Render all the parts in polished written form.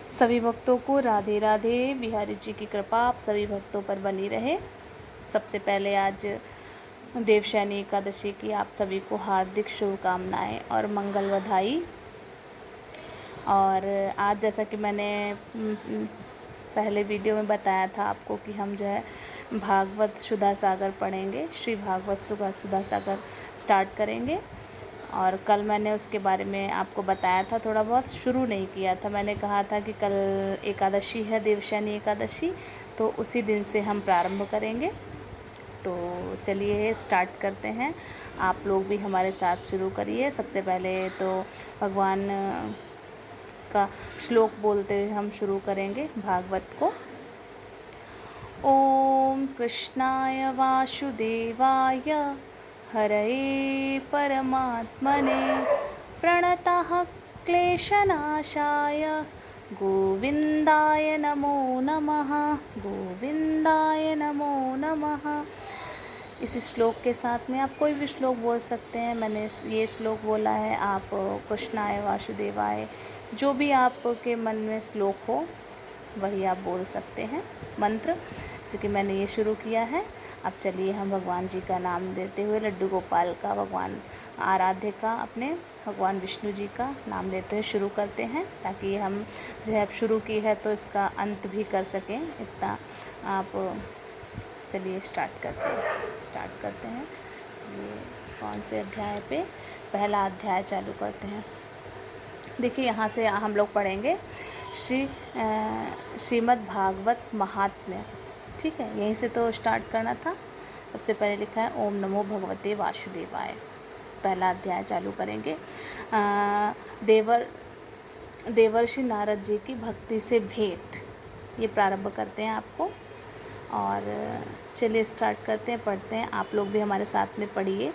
सभी भक्तों को राधे राधे। बिहारी जी की कृपा आप सभी भक्तों पर बनी रहे। सबसे पहले आज देवशयनी एकादशी की आप सभी को हार्दिक शुभकामनाएं और मंगल बधाई। और आज जैसा कि मैंने पहले वीडियो में बताया था आपको कि हम जो है भागवत सुधा सागर पढ़ेंगे, श्री भागवत सुधा सागर स्टार्ट करेंगे। और कल मैंने उसके बारे में आपको बताया था, थोड़ा बहुत शुरू नहीं किया था। मैंने कहा था कि कल एकादशी है, देवशयनी एकादशी, तो उसी दिन से हम प्रारंभ करेंगे। तो चलिए स्टार्ट करते हैं। आप लोग भी हमारे साथ शुरू करिए। सबसे पहले तो भगवान का श्लोक बोलते हुए हम शुरू करेंगे भागवत को। ओम कृष्णाय वासुदेवाय हरये परमात्मने प्रणतः क्लेशनाशाय गोविंदाय नमो नमः, गोविंदाय नमो नमः। इस श्लोक के साथ में आप कोई भी श्लोक बोल सकते हैं। मैंने ये श्लोक बोला है, आप कृष्णाय वासुदेवाय, जो भी आपके मन में श्लोक हो वही आप बोल सकते हैं मंत्र, जैसे कि मैंने ये शुरू किया है। अब चलिए हम भगवान जी का नाम लेते हुए, लड्डू गोपाल का, भगवान आराध्य का, अपने भगवान विष्णु जी का नाम लेते हुए शुरू करते हैं, ताकि हम जो है अब शुरू की है तो इसका अंत भी कर सकें। इतना आप चलिए स्टार्ट करते हैं। चलिए कौन से अध्याय पे, पहला अध्याय चालू करते हैं। देखिए यहाँ से हम लोग पढ़ेंगे श्रीमद् भागवत महात्म्य। ठीक है, यहीं से तो स्टार्ट करना था। सबसे पहले लिखा है ओम नमो भगवते वासुदेवाय। पहला अध्याय चालू करेंगे। देवर्षि नारद जी की भक्ति से भेंट, ये प्रारंभ करते हैं आपको। और चलिए स्टार्ट करते हैं, पढ़ते हैं। आप लोग भी हमारे साथ में पढ़िए,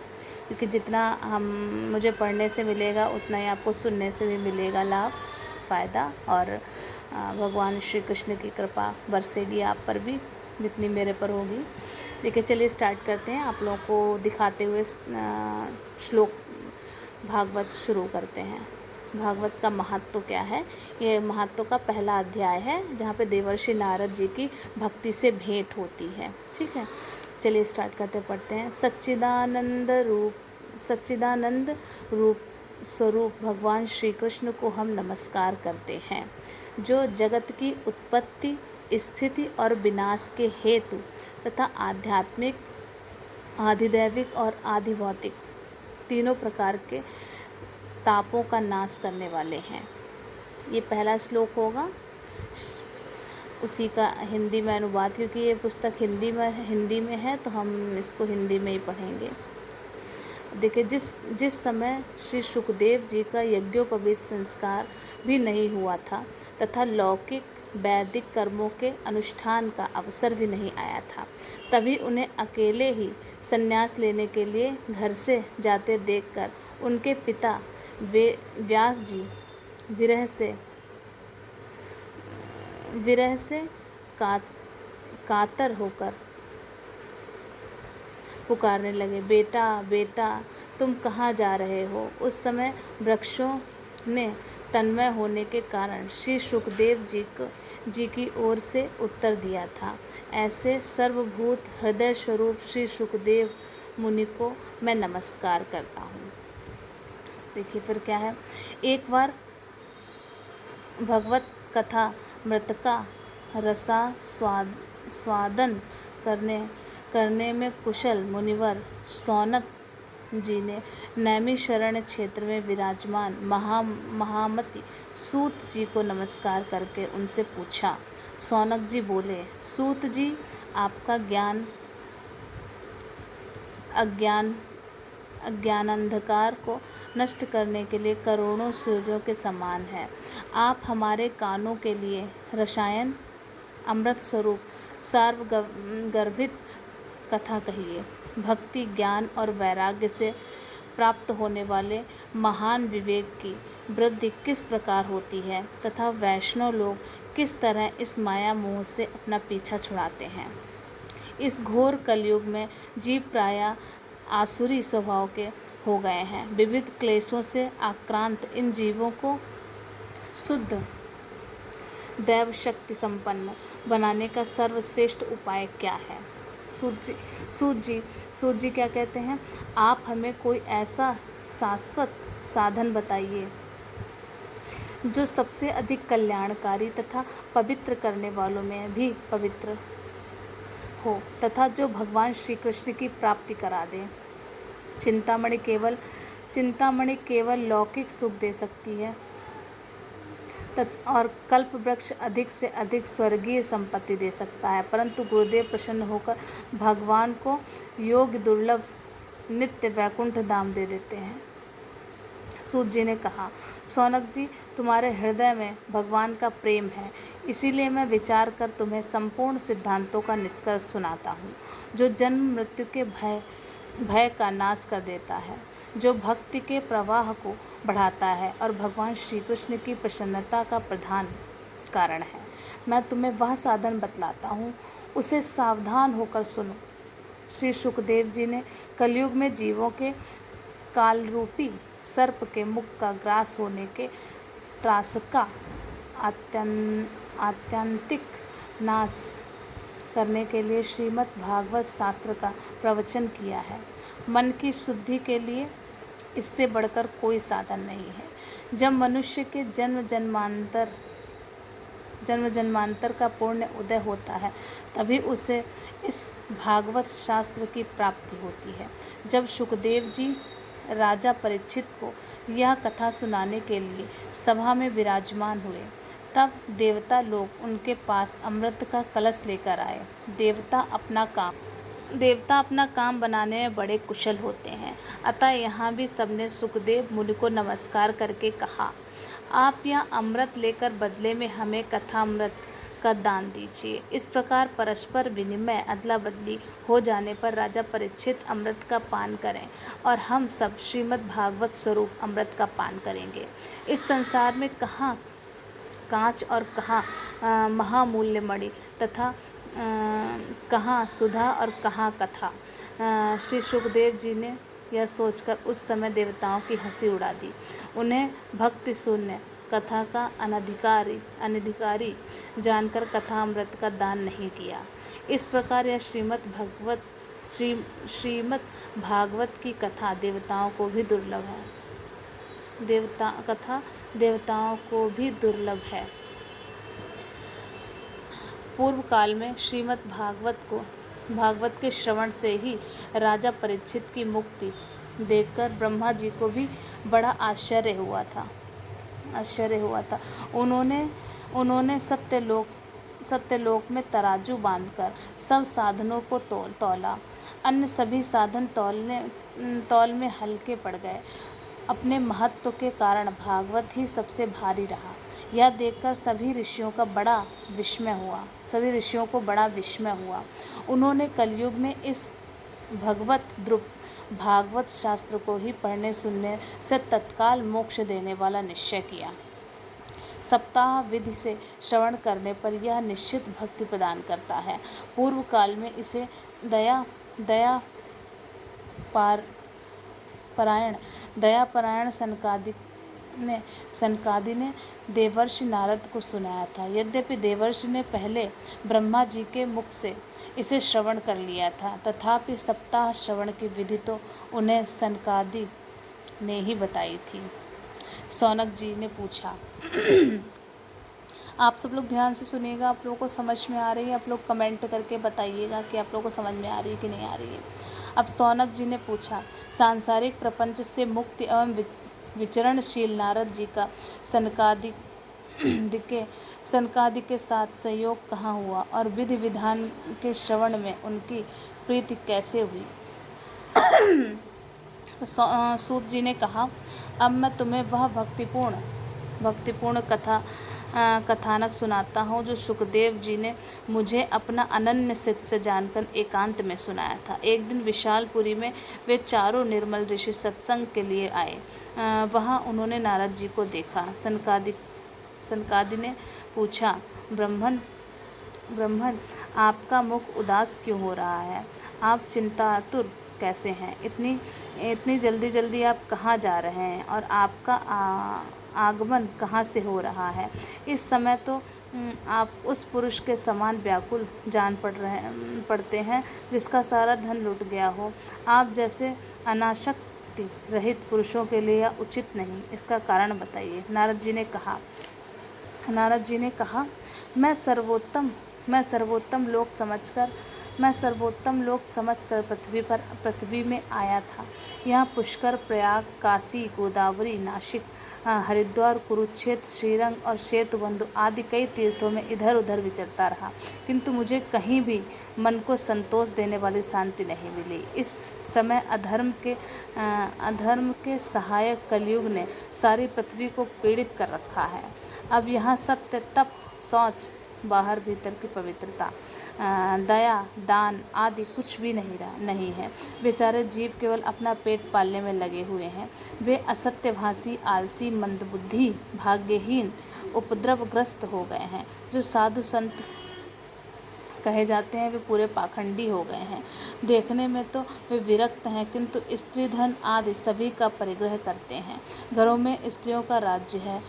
क्योंकि जितना मुझे पढ़ने से मिलेगा उतना ही आपको सुनने से भी मिलेगा लाभ, फ़ायदा। और भगवान श्री कृष्ण की कृपा बरसेगी आप पर भी जितनी मेरे पर होगी। देखिए चलिए स्टार्ट करते हैं। आप लोगों को दिखाते हुए श्लोक भागवत शुरू करते हैं। भागवत का महत्व क्या है, ये महत्व का पहला अध्याय है, जहाँ पे देवर्षि नारद जी की भक्ति से भेंट होती है। ठीक है, चलिए स्टार्ट करते पढ़ते हैं। सच्चिदानंद रूप स्वरूप भगवान श्री कृष्ण को हम नमस्कार करते हैं, जो जगत की उत्पत्ति, स्थिति और विनाश के हेतु तथा आध्यात्मिक, आधिदैविक और आधिभौतिक तीनों प्रकार के तापों का नाश करने वाले हैं। ये पहला श्लोक होगा, उसी का हिंदी में अनुवाद, क्योंकि ये पुस्तक हिंदी में है तो हम इसको हिंदी में ही पढ़ेंगे। देखिए, जिस समय श्री सुखदेव जी का यज्ञोपवीत संस्कार भी नहीं हुआ था तथा लौकिक वैदिक कर्मों के अनुष्ठान का अवसर भी नहीं आया था, तभी उन्हें अकेले ही संन्यास लेने के लिए घर से जाते देखकर उनके पिता व्यास जी विरह से कातर होकर पुकारने लगे, बेटा बेटा तुम कहाँ जा रहे हो। उस समय वृक्षों ने तन्मय होने के कारण श्री सुखदेव जी की ओर से उत्तर दिया था, ऐसे सर्वभूत हृदय स्वरूप श्री सुखदेव मुनि को मैं नमस्कार करता हूँ। देखिए फिर क्या है। एक बार भगवत कथा मृतका रसा स्वादन करने में कुशल मुनिवर सौनक जी ने नैमिषारण्य क्षेत्र में विराजमान महामति सूत जी को नमस्कार करके उनसे पूछा। सौनक जी बोले, सूत जी, आपका ज्ञान अज्ञानांधकार को नष्ट करने के लिए करोड़ों सूर्यों के समान है। आप हमारे कानों के लिए रसायन अमृत स्वरूप सार्वगर्भित कथा कहिए। भक्ति, ज्ञान और वैराग्य से प्राप्त होने वाले महान विवेक की वृद्धि किस प्रकार होती है तथा वैष्णव लोग किस तरह इस माया मोह से अपना पीछा छुड़ाते हैं। इस घोर कलयुग में जीव प्रायः आसुरी स्वभाव के हो गए हैं। विविध क्लेशों से आक्रांत इन जीवों को शुद्ध दैव शक्ति संपन्न बनाने का सर्वश्रेष्ठ उपाय क्या है? सूत जी क्या कहते हैं, आप हमें कोई ऐसा शाश्वत साधन बताइए जो सबसे अधिक कल्याणकारी तथा पवित्र करने वालों में भी पवित्र हो तथा जो भगवान श्री कृष्ण की प्राप्ति करा दे। चिंतामणि केवल लौकिक सुख दे सकती है और कल्प वृक्ष अधिक से अधिक स्वर्गीय संपत्ति दे सकता है, परंतु गुरुदेव प्रसन्न होकर भगवान को योग्य दुर्लभ नित्य वैकुंठ धाम दे देते हैं। सूत जी ने कहा, सौनक जी, तुम्हारे हृदय में भगवान का प्रेम है, इसीलिए मैं विचार कर तुम्हें संपूर्ण सिद्धांतों का निष्कर्ष सुनाता हूँ, जो जन्म मृत्यु के भय का नाश कर देता है, जो भक्ति के प्रवाह को बढ़ाता है और भगवान श्री कृष्ण की प्रसन्नता का प्रधान कारण है। मैं तुम्हें वह साधन बतलाता हूँ, उसे सावधान होकर सुनो। श्री सुखदेव जी ने कलयुग में जीवों के कालरूपी सर्प के मुख का ग्रास होने के त्रास का आत्यंतिक नाश करने के लिए श्रीमद् भागवत शास्त्र का प्रवचन किया है। मन की शुद्धि के लिए इससे बढ़कर कोई साधन नहीं है। जब मनुष्य के जन्म जन्मांतर का पुण्य उदय होता है, तभी उसे इस भागवत शास्त्र की प्राप्ति होती है। जब सुखदेव जी राजा परीक्षित को यह कथा सुनाने के लिए सभा में विराजमान हुए, तब देवता लोग उनके पास अमृत का कलश लेकर आए। देवता अपना काम बनाने में बड़े कुशल होते हैं, अतः यहाँ भी सबने सुखदेव मुनि को नमस्कार करके कहा, आप यह अमृत लेकर बदले में हमें कथामृत का दान दीजिए। इस प्रकार परस्पर विनिमय अदला बदली हो जाने पर राजा परीक्षित अमृत का पान करें और हम सब श्रीमद् भागवत स्वरूप अमृत का पान करेंगे। इस संसार में कहाँ कांच और कहाँ महामूल्य मणि तथा कहाँ सुधा और कहाँ कथा। श्री सुखदेव जी ने यह सोचकर उस समय देवताओं की हंसी उड़ा दी। उन्हें भक्ति शून्य कथा का अनधिकारी जानकर कथामृत का दान नहीं किया। इस प्रकार यह श्रीमद् भागवत की कथा देवताओं को भी दुर्लभ है। पूर्व काल में श्रीमद् भागवत के श्रवण से ही राजा परीक्षित की मुक्ति देखकर ब्रह्मा जी को भी बड़ा आश्चर्य हुआ था। उन्होंने सत्यलोक में तराजू बांधकर सब साधनों को तौला। अन्य सभी साधन तौल में हल्के पड़ गए। अपने महत्व के कारण भागवत ही सबसे भारी रहा। यह देखकर सभी ऋषियों को बड़ा विस्मय हुआ। उन्होंने कलयुग में इस भागवत शास्त्र को ही पढ़ने सुनने से तत्काल मोक्ष देने वाला निश्चय किया। सप्ताह विधि से श्रवण करने पर यह निश्चित भक्ति प्रदान करता है। पूर्व काल में इसे दयापरायण सनकादि ने देवर्षि नारद को सुनाया था। यद्यपि देवर्षि ने पहले ब्रह्मा जी के मुख से इसे श्रवण कर लिया था, तथापि सप्ताह श्रवण की विधि तो उन्हें सनकादि ने ही बताई थी। सौनक जी ने पूछा, आप सब लोग ध्यान से सुनिएगा, आप लोगों को समझ में आ रही है? आप लोग कमेंट करके बताइएगा कि आप लोगों को समझ में आ रही है कि नहीं आ रही है। अब सौनक जी ने पूछा, सांसारिक प्रपंच से मुक्ति एवं विचरणशील नारद जी का सनकादि के साथ संयोग कहाँ हुआ और विधि विधान के श्रवण में उनकी प्रीति कैसे हुई? तो सूत जी ने कहा, अब मैं तुम्हें वह भक्तिपूर्ण कथानक सुनाता हूँ जो सुखदेव जी ने मुझे अपना अनन्य सिद्ध से जानकर एकांत में सुनाया था। एक दिन विशालपुरी में वे चारों निर्मल ऋषि सत्संग के लिए आए। वहाँ उन्होंने नारद जी को देखा। सनकादि ने पूछा, ब्रह्मन, आपका मुख उदास क्यों हो रहा है? आप चिंतातुर कैसे हैं? इतनी जल्दी आप कहाँ जा रहे हैं? और आगमन कहाँ से हो रहा है। इस समय तो आप उस पुरुष के समान व्याकुल जान पड़ते हैं जिसका सारा धन लुट गया हो। आप जैसे अनासक्ति रहित पुरुषों के लिए यह उचित नहीं। इसका कारण बताइए। नारद जी ने कहा, मैं सर्वोत्तम लोक समझकर पृथ्वी में आया था। यहाँ पुष्कर, प्रयाग, काशी, गोदावरी, नासिक, हरिद्वार, कुरुक्षेत्र, श्रीरंग और सेतुबंधु आदि कई तीर्थों में इधर उधर विचरता रहा, किंतु मुझे कहीं भी मन को संतोष देने वाली शांति नहीं मिली। इस समय अधर्म के सहायक कलयुग ने सारी पृथ्वी को पीड़ित कर रखा है। अब यहाँ सत्य, तप, शौच, बाहर भीतर की पवित्रता, दया, दान आदि कुछ भी नहीं है। बेचारे जीव केवल अपना पेट पालने में लगे हुए हैं। वे असत्यभाषी, आलसी, मंदबुद्धि, भाग्यहीन, उपद्रवग्रस्त हो गए हैं। जो साधु संत कहे जाते हैं वे पूरे पाखंडी हो गए हैं। देखने में तो वे विरक्त हैं, किंतु स्त्री धन आदि सभी का परिग्रह करते हैं। घरों में स्त्रियों का राज्य है।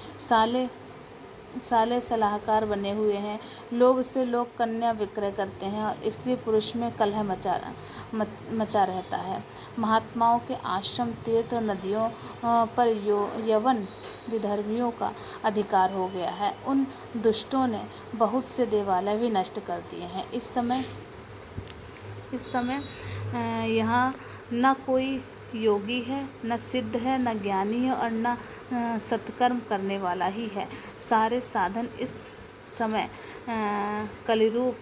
साले सलाहकार बने हुए हैं। लोभ से लोग कन्या विक्रय करते हैं और स्त्री पुरुष में कलह मचा रहता है। महात्माओं के आश्रम, तीर्थ और नदियों पर यवन विधर्मियों का अधिकार हो गया है। उन दुष्टों ने बहुत से देवालय भी नष्ट कर दिए हैं। इस समय यहाँ न कोई योगी है, न सिद्ध है, न ज्ञानी है और न सत्कर्म करने वाला ही है। सारे साधन इस समय कलिरूप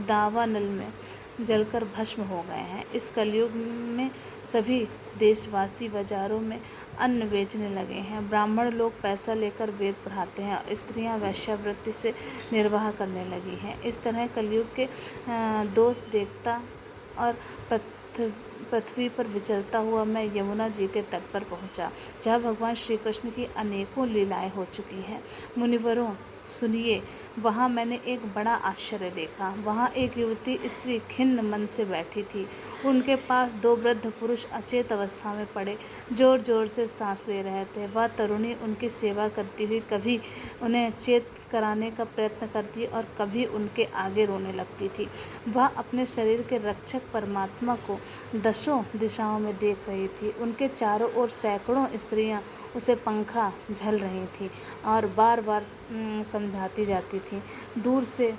दावानल में जलकर भस्म हो गए हैं। इस कलयुग में सभी देशवासी बाजारों में अन्न बेचने लगे हैं। ब्राह्मण लोग पैसा लेकर वेद पढ़ाते हैं और स्त्रियां वेश्यावृत्ति से निर्वाह करने लगी हैं। इस तरह कलयुग के दोष देखता और पृथ्वी पर विचरता हुआ मैं यमुना जी के तट पर पहुंचा, जहाँ भगवान श्री कृष्ण की अनेकों लीलाएं हो चुकी हैं। मुनिवरों सुनिए, वहाँ मैंने एक बड़ा आश्चर्य देखा। वहाँ एक युवती स्त्री खिन्न मन से बैठी थी। उनके पास 2 वृद्ध पुरुष अचेत अवस्था में पड़े जोर जोर से सांस ले रहे थे। वह तरुणी उनकी सेवा करती हुई कभी उन्हें चेत कराने का प्रयत्न करती और कभी उनके आगे रोने लगती थी। वह अपने शरीर के रक्षक परमात्मा को दसों दिशाओं में देख रही थी। उनके चारों ओर सैकड़ों स्त्रियां उसे पंखा झल रही थीं और बार बार समझाती जाती थीं। दूर से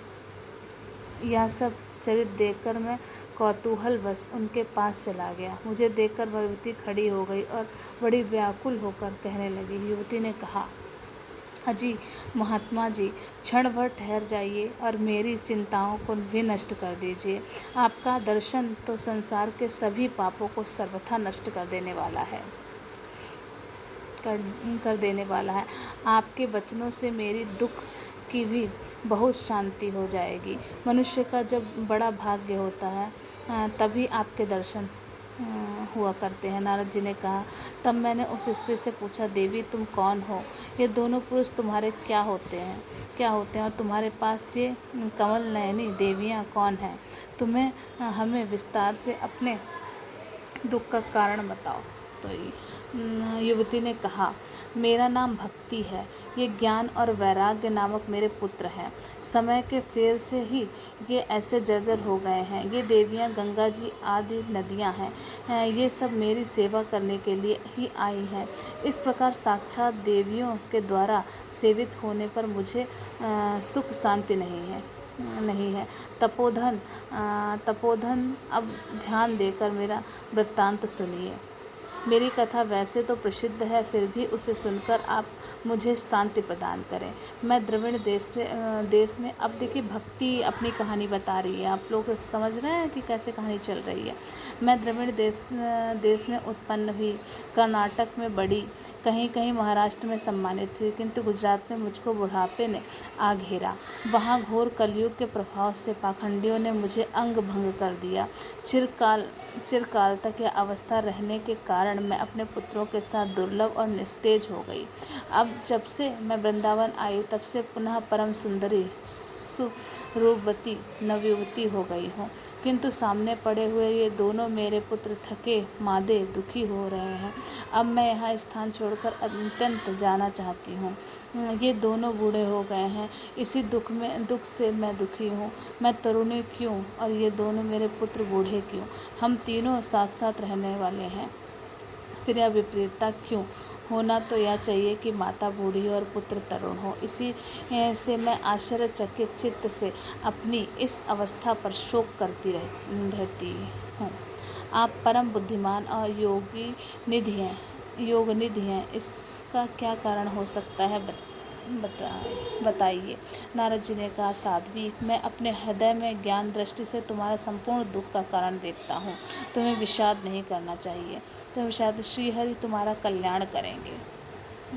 यह सब चरित देखकर मैं कौतूहलवश उनके पास चला गया। मुझे देखकर वह युवती खड़ी हो गई और बड़ी व्याकुल होकर कहने लगी। युवती ने कहा, अजी महात्मा जी, क्षण भर ठहर जाइए और मेरी चिंताओं को भी नष्ट कर दीजिए। आपका दर्शन तो संसार के सभी पापों को सर्वथा नष्ट कर देने वाला है। आपके वचनों से मेरी दुख की भी बहुत शांति हो जाएगी। मनुष्य का जब बड़ा भाग्य होता है तभी आपके दर्शन हुआ करते हैं। नारद जी ने कहा, तब मैंने उस स्त्री से पूछा, देवी तुम कौन हो? ये दोनों पुरुष तुम्हारे क्या होते हैं और तुम्हारे पास ये कमल नयनी देवियाँ कौन हैं? तुम्हें हमें विस्तार से अपने दुख का कारण बताओ। तो युवती ने कहा, मेरा नाम भक्ति है। ये ज्ञान और वैराग्य नामक मेरे पुत्र हैं। समय के फेर से ही ये ऐसे जर्जर हो गए हैं। ये देवियाँ गंगा जी आदि नदियाँ हैं। ये सब मेरी सेवा करने के लिए ही आई हैं। इस प्रकार साक्षात देवियों के द्वारा सेवित होने पर मुझे सुख शांति नहीं है। तपोधन अब ध्यान देकर मेरा वृत्तांत सुनिए। मेरी कथा वैसे तो प्रसिद्ध है, फिर भी उसे सुनकर आप मुझे शांति प्रदान करें। मैं द्रविड़ देश में अब देखिए भक्ति अपनी कहानी बता रही है। आप लोग समझ रहे हैं कि कैसे कहानी चल रही है। मैं द्रविड़ देश में उत्पन्न हुई, कर्नाटक में बड़ी, कहीं कहीं महाराष्ट्र में सम्मानित हुई, किंतु गुजरात में मुझको बुढ़ापे ने आ घेरा। वहाँ घोर कलयुग के प्रभाव से पाखंडियों ने मुझे अंग भंग कर दिया। चिरकाल तक यह अवस्था रहने के कारण कारण मैं अपने पुत्रों के साथ दुर्लभ और निस्तेज हो गई। अब जब से मैं वृंदावन आई तब से पुनः परम सुंदरी सुरूपवती नवयुवती हो गई हूँ, किंतु सामने पड़े हुए ये दोनों मेरे पुत्र थके मादे दुखी हो रहे हैं। अब मैं यहाँ स्थान छोड़कर अत्यंत जाना चाहती हूँ। ये दोनों बूढ़े हो गए हैं, इसी दुख से मैं दुखी हूँ। मैं तरुणी क्यों और ये दोनों मेरे पुत्र बूढ़े क्यों? हम तीनों साथ साथ रहने वाले हैं, फिर यह विपरीतता क्यों? होना तो यह चाहिए कि माता बूढ़ी और पुत्र तरुण हो। इसी से मैं आश्चर्यचकित चित्त से अपनी इस अवस्था पर शोक करती रहती हूँ। आप परम बुद्धिमान और योग निधि हैं, इसका क्या कारण हो सकता है? बताइए। नारद जी ने कहा, साध्वी, मैं अपने हृदय में ज्ञान दृष्टि से तुम्हारे संपूर्ण दुख का कारण देखता हूँ। तुम्हें विषाद नहीं करना चाहिए। तुम्हें विषाद, श्रीहरि तुम्हारा कल्याण करेंगे।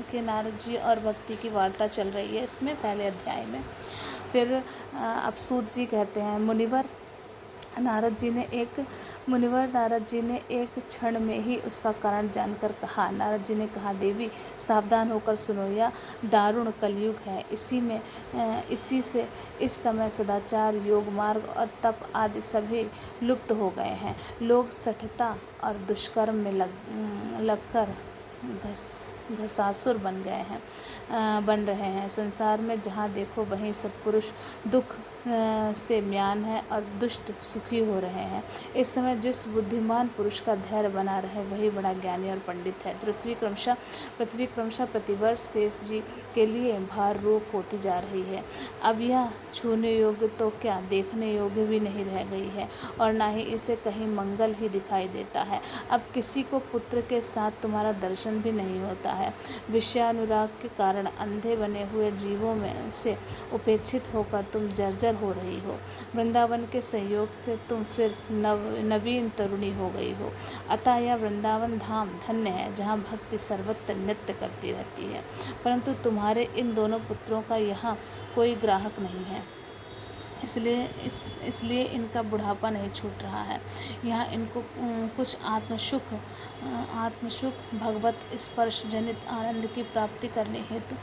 कि नारद जी और भक्ति की वार्ता चल रही है इसमें पहले अध्याय में। फिर अब सूत जी कहते हैं, मुनिवर नारद जी ने एक क्षण में ही उसका कारण जानकर कहा। नारद जी ने कहा, देवी सावधान होकर सुनो, यह दारुण कलयुग है। इसी से इस समय सदाचार, योग मार्ग और तप आदि सभी लुप्त हो गए हैं। लोग सठता और दुष्कर्म में लगकर घसासुर बन रहे हैं। संसार में जहाँ देखो वहीं सब पुरुष दुख से म्यान है और दुष्ट सुखी हो रहे हैं। इस समय जिस बुद्धिमान पुरुष का धैर्य बना रहे वही बड़ा ज्ञानी और पंडित है। पृथ्वी क्रमशः प्रतिवर्ष शेष जी के लिए भार रूप होती जा रही है। अब यह छूने योग्य तो क्या, देखने योग्य भी नहीं रह गई है और ना ही इसे कहीं मंगल ही दिखाई देता है। अब किसी को पुत्र के साथ तुम्हारा दर्शन भी नहीं होता है। विषयानुराग के कारण अंधे बने हुए जीवों में से उपेक्षित होकर तुम जर्जर हो रही हो। वृंदावन के संयोग से तुम फिर नवीन तरुणी हो गई हो। अतः यह वृंदावन धाम धन्य है, जहाँ भक्ति सर्वत्र नृत्य करती रहती है। परंतु तुम्हारे इन दोनों पुत्रों का यहाँ कोई ग्राहक नहीं है, इसलिए इनका बुढ़ापा नहीं छूट रहा है। यहाँ इनको कुछ आत्मसुख भगवत स्पर्श जनित आनंद की प्राप्ति करने हेतु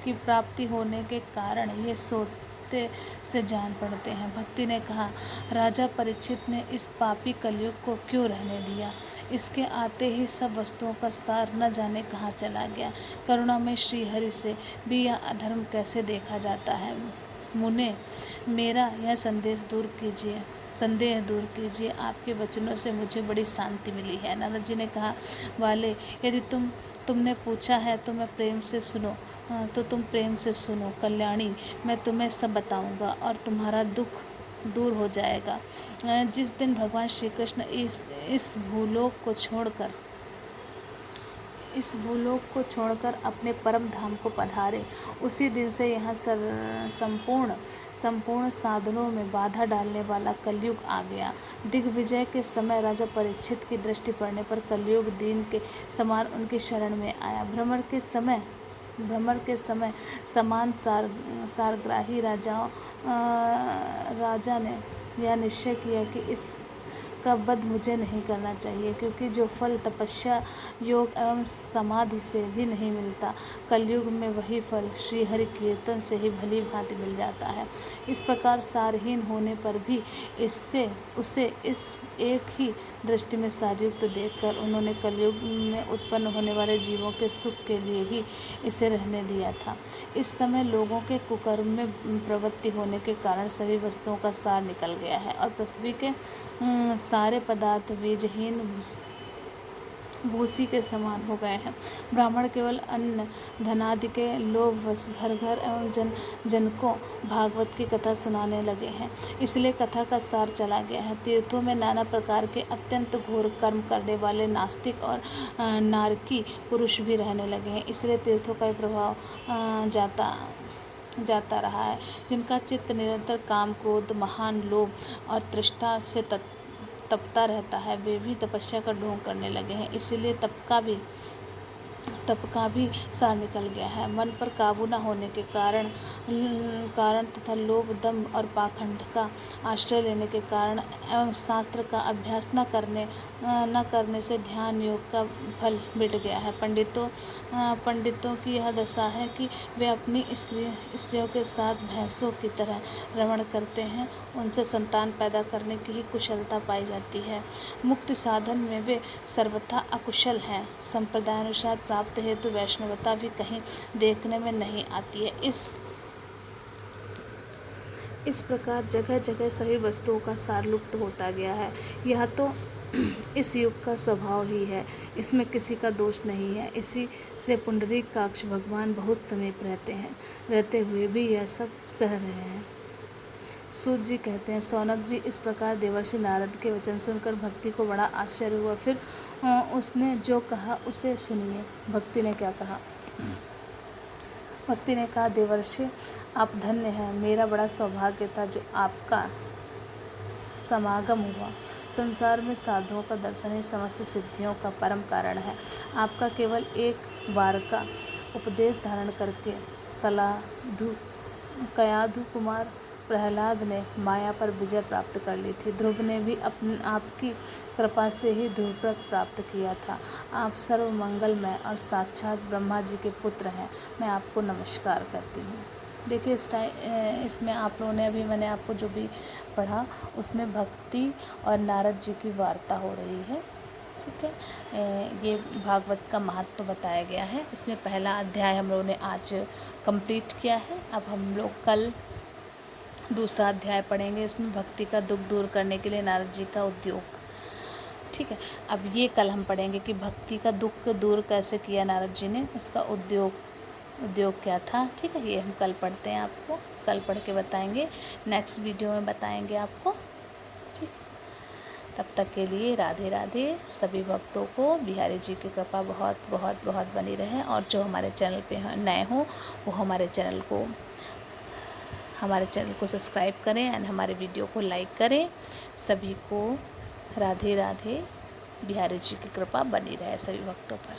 की प्राप्ति होने के कारण ये सोते से जान पड़ते हैं। भक्ति ने कहा, राजा परीक्षित ने इस पापी कलयुग को क्यों रहने दिया? इसके आते ही सब वस्तुओं का सार न जाने कहाँ चला गया। करुणामय श्रीहरि से भी यह अधर्म कैसे देखा जाता है? मुने, मेरा यह संदेह दूर कीजिए। आपके वचनों से मुझे बड़ी शांति मिली है। नारद जी ने कहा, वाले, यदि तुमने पूछा है तो तुम प्रेम से सुनो। कल्याणी, मैं तुम्हें सब बताऊंगा और तुम्हारा दुख दूर हो जाएगा। जिस दिन भगवान श्री कृष्ण इस भूलोक को छोड़कर अपने परम धाम को पधारे, उसी दिन से यहाँ संपूर्ण साधनों में बाधा डालने वाला कलयुग आ गया। दिग्विजय के समय राजा परीक्षित की दृष्टि पड़ने पर कलयुग दीन के समान उनकी शरण में आया। भ्रमर के समय समान सारग्राही राजा ने यह निश्चय किया कि इसका वध मुझे नहीं करना चाहिए, क्योंकि जो फल तपस्या, योग एवं समाधि से भी नहीं मिलता, कलयुग में वही फल श्रीहरि कीर्तन से ही भली भांति मिल जाता है। इस प्रकार सारहीन होने पर भी उसे इस एक ही दृष्टि में सारयुक्त देखकर उन्होंने कलयुग में उत्पन्न होने वाले जीवों के सुख के लिए ही इसे रहने दिया था। इस समय लोगों के कुकर्म में प्रवृत्ति होने के कारण सभी वस्तुओं का सार निकल गया है और पृथ्वी के सारे पदार्थ बीजहीन भूसी के समान हो गए हैं। ब्राह्मण केवल अन्न धनादि के लोभवश घर घर एवं जन को भागवत की कथा सुनाने लगे हैं। इसलिए कथा का सार चला गया है। तीर्थों में नाना प्रकार के अत्यंत घोर कर्म करने वाले नास्तिक और नारकी पुरुष भी रहने लगे हैं। इसलिए तीर्थों का प्रभाव जाता रहा है। जिनका चित्त निरंतर काम, क्रोध, महान लोभ और तृष्णा से तपता रहता है, वे भी तपस्या का ढोंग करने लगे हैं। इसीलिए तप तप का भी सार निकल गया है। मन पर काबू न होने के कारण तथा लोभ, दंभ और पाखंड का आश्रय लेने के कारण एवं शास्त्र का अभ्यास न करने से ध्यान योग का फल मिट गया है। पंडितों की यह दशा है कि वे अपनी स्त्रियों के साथ भैंसों की तरह रमण करते हैं। उनसे संतान पैदा करने की ही कुशलता पाई जाती है। मुक्ति साधन में वे सर्वथा अकुशल हैं। संप्रदायानुसार प्राप्त हेतु वैष्णवता भी कहीं देखने में नहीं आती है। इस प्रकार जगह जगह सभी वस्तुओं का सार लुप्त होता गया है। यह तो इस युग का स्वभाव ही है, इसमें किसी का दोष नहीं है। इसी से पुंडरीकाक्ष भगवान बहुत समीप रहते हुए भी यह सब सह रहे हैं। सूत जी कहते हैं, सौनक जी, इस प्रकार देवर्षि नारद के वचन सुनकर भक्ति को बड़ा आश्चर्य हुआ। फिर उसने जो कहा उसे सुनिए। भक्ति ने क्या कहा? भक्ति ने कहा, देवर्षि आप धन्य हैं। मेरा बड़ा सौभाग्य था जो आपका समागम हुआ। संसार में साधुओं का दर्शन ही समस्त सिद्धियों का परम कारण है। आपका केवल एक बार का उपदेश धारण करके कयाधु कुमार प्रहलाद ने माया पर विजय प्राप्त कर ली थी। ध्रुव ने भी आपकी कृपा से ही ध्रुव प्राप्त किया था। आप सर्व मंगलमय और साक्षात ब्रह्मा जी के पुत्र हैं। मैं आपको नमस्कार करती हूँ। देखिए, इसमें आप लोगों ने मैंने आपको जो भी पढ़ा उसमें भक्ति और नारद जी की वार्ता हो रही है। ठीक है, ये भागवत का महत्व बताया गया है। इसमें पहला अध्याय हम लोगों ने आज कंप्लीट किया है। अब हम लोग कल दूसरा अध्याय पढ़ेंगे। इसमें भक्ति का दुख दूर करने के लिए नारद जी का उद्योग। ठीक है, अब ये कल हम पढ़ेंगे कि भक्ति का दुख दूर कैसे किया नारद जी ने, उसका उद्योग क्या था। ठीक है, ये हम कल पढ़ते हैं, आपको कल पढ़ के बताएंगे, नेक्स्ट वीडियो में बताएंगे आपको। ठीक है, तब तक के लिए राधे राधे। सभी भक्तों को बिहारी जी की कृपा बहुत बहुत बहुत बनी रहे। और जो हमारे चैनल पे नए हों वो हमारे चैनल को सब्सक्राइब करें एंड हमारे वीडियो को लाइक करें। सभी को राधे राधे। बिहारी जी की कृपा बनी रहे सभी भक्तों पर।